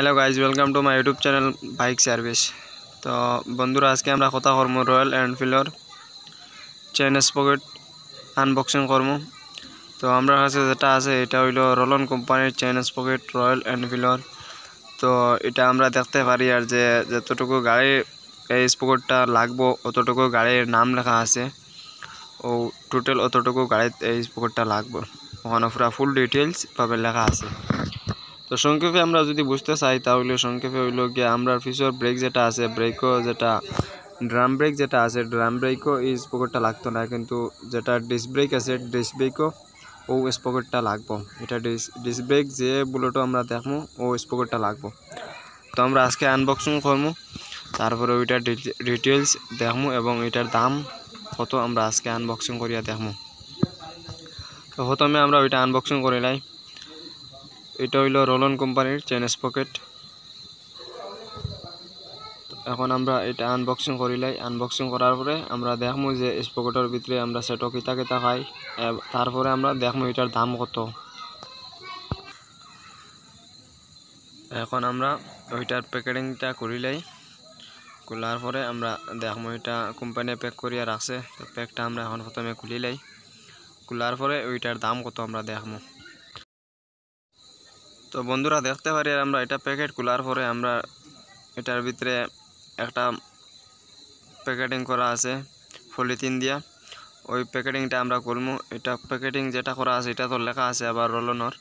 Hello guys, welcome to my YouTube channel bike service. তো বন্ধুরা, আজকে আমরা কথা করবো রয়্যাল এনফিল্ডের চেইন স্পকেট আনবক্সিং করবো। তো আমার কাছে যেটা আছে এটা হইলো রোলন কোম্পানির চেইন স্পকেট রয়্যাল এনফিল্ডের। তো এটা আমরা দেখতে পারি আর যে যতটুকু গাড়ির এই স্পকেটটা লাগবো অতটুকু গাড়ির নাম লেখা আছে ও টোটাল অতটুকু গাড়ির এই স্পকেটটা লাগবে, ওখানে পুরো ফুল ডিটেলস ভাবে লেখা আছে। তো সংক্ষেপে আমরা যদি বুঝতে চাই তাহলে সংক্ষেপে হইল গিয়ে আমরা পিছর ব্রেক যেটা আছে, ব্রেকও যেটা ড্রাম ব্রেক যেটা আছে, ড্রাম ব্রেকও এই স্পকেটটা লাগতো না, কিন্তু যেটা ডিস্ক ব্রেক আছে ডিস্ক ব্রেকও ও স্পকেটটা লাগবো। এটা ডিস্ক ব্রেক যে বুলেটও আমরা দেখবো ও স্পকেটটা লাগবো। তো আমরা আজকে আনবক্সিং করবো, তারপরে ওইটার ডিটেলস দেখবো এবং এটার দাম কত আমরা আজকে আনবক্সিং করিয়া দেখবো। তো প্রথমে আমরা ওইটা আনবক্সিং করিলাই। এটা হইলো রোলন কোম্পানির চেইন স্পকেট। এখন আমরা এটা আনবক্সিং করিলাই। আনবক্সিং করার পরে আমরা দেখবো যে স্পকেটের ভিতরে আমরা সেটো কিতা কিতা পাই, তারপরে আমরা দেখবো এটার দাম কত। এখন আমরা ওইটার প্যাকেটিংটা করিলাই, খোলার পরে আমরা দেখবো এটা কোম্পানি প্যাক করিয়া রাখছে। তো প্যাকটা আমরা এখন প্রথমে খুলিলাই, খোলার পরে ওইটার দাম কত আমরা দেখবো। তো বন্ধুরা দেখতে পারি আমরা এটা প্যাকেট খোলার পরে আমরা এটার ভিতরে একটা প্যাকেটিং করা আছে পলিথিন দিয়া, ওই প্যাকেটিংটা আমরা করবো। এটা প্যাকেটিং যেটা করা আছে এটা তো লেখা আছে আবার রোলনের।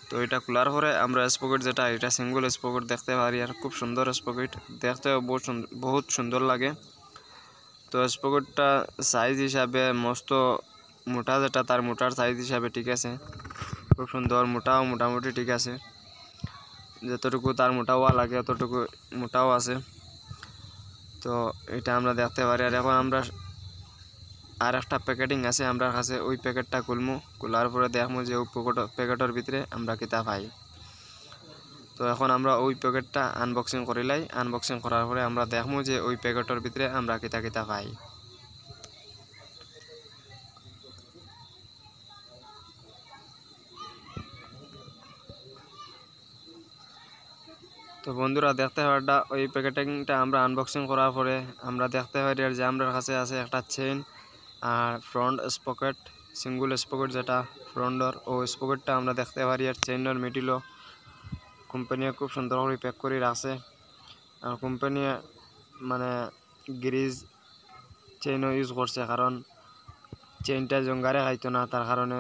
তো এটা খোলার পরে আমরা স্পকেট যেটা এটা সিঙ্গল স্পকেট দেখতে পারি, আর খুব সুন্দর স্পকেট দেখতে, বহুত সুন্দর লাগে। তো স্পকেটটা সাইজ হিসাবে মস্ত মোটা, যেটা তার মোটার সাইজ হিসাবে ঠিক আছে, খুব সুন্দর মোটাও মোটামুটি ঠিক আছে, যতটুকু তার মোটাও লাগে অতটুকু মোটাও আছে। তো এটা আমরা দেখতে পারি। আর এখন আমরা আর একটা প্যাকেটিং আছে আমরা কাছে, ওই প্যাকেটটা খুলবো, খোলার পরে দেখবো যে ওই প্যাকেটের ভিতরে আমরা কিতা পাই। তো এখন আমরা ওই প্যাকেটটা আনবক্সিং করিলাই। আনবক্সিং করার পরে আমরা দেখবো যে ওই প্যাকেটের ভিতরে আমরা কিতা কিতা পাই। তো বন্ধুরা দেখতে পারটা ওই প্যাকেটিংটা আমরা আনবক্সিং করার পরে আমরা দেখতে পারি আর যে আমরা কাছে আছে একটা চেইন আর ফ্রন্ট স্পকেট, সিঙ্গল স্পকেট যেটা ফ্রন্টর ও স্পকেটটা আমরা দেখতে পারি। আর চেইনের মিডিলও কোম্পানি খুব সুন্দর করে প্যাক করে রাখছে। আর কোম্পানি মানে গ্রিজ চেইনও ইউজ করছে, কারণ চেইনটা জঙ্গারে খাইতো না, তার কারণে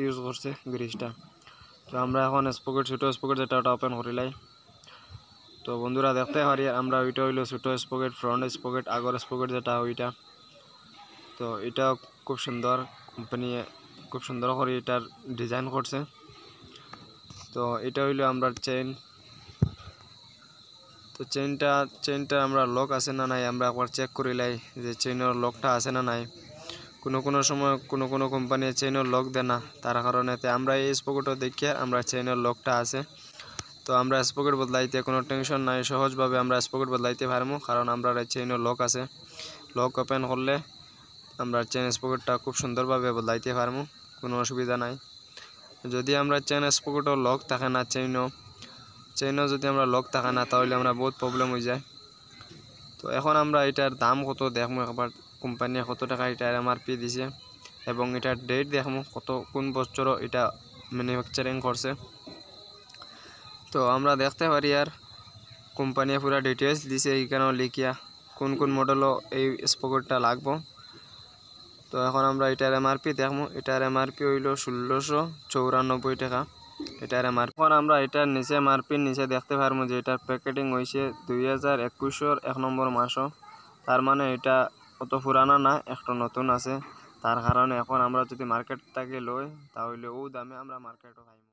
ইউজ করছে গ্রিজটা। তো আমরা এখন স্পকেট ছোটো স্পকেট যেটা ওটা ওপেন করিলাই। তো বন্ধুরা দেখতে পারি আমরা ওইটা হইলো ছোটো স্পকেট, ফ্রন্ট স্পকেট, আগর স্পকেট যেটা ওইটা। তো এটা খুব সুন্দর, কোম্পানি খুব সুন্দর করে এটার ডিজাইন করছে। তো এটা হইলো আমরা চেইন। তো চেইনটা আমরা লক আছে না নাই আমরা একবার চেক করিলাই যে চেইনের লকটা আছে না নাই। কোনো সময় কোনো কোম্পানি চেইনের লক দেয় না, তার কারণে আমরা এই স্পকেটও দেখিয়ে আমরা চেইনের লকটা আছে। তো আমরা স্পকেট বদলাইতে কোনো টেনশন নাই, সহজভাবে আমরা স্পকেট বদলাইতে পারবো, কারণ আমরা চেইনের লক আছে। লক ওপেন করলে আমরা চেইন স্পকেটটা খুব সুন্দরভাবে বদলাইতে পারবো, কোনো অসুবিধা নাই। যদি আমরা চেইন স্পকেটও লক থাকে না, চেইনও যদি আমরা লক থাকে না তাহলে আমরা বহুত প্রবলেম হয়ে যায়। তো এখন আমরা এটার দাম কত দেখবো একবার, কোম্পানি কত টাকা এটার MRP দিছে এবং এটার ডেট দেখবো কোন বছর এটা ম্যানুফ্যাকচারিং করছে। তো আমরা দেখতে পারি আর কোম্পানি পুরা ডিটেলস দিছে এইখানেও লিখিয়া কোন মডেলও এই স্পকেটটা লাগবো। তো এখন আমরা এটার MRP দেখবো। এটার MRP হইল 1694 টাকা এটার MRP। এখন আমরা এটার নিচে MRPর নিচে দেখতে পারবো যে এটার প্যাকেটিং হয়েছে 2021 1 নম্বর মাসও, তার মানে এটা অত পুরানা না, একটা নতুন আছে। তার কারণে এখন আমরা যদি মার্কেট থেকে লই তাহলে ও দামে আমরা মার্কেটও পাইব।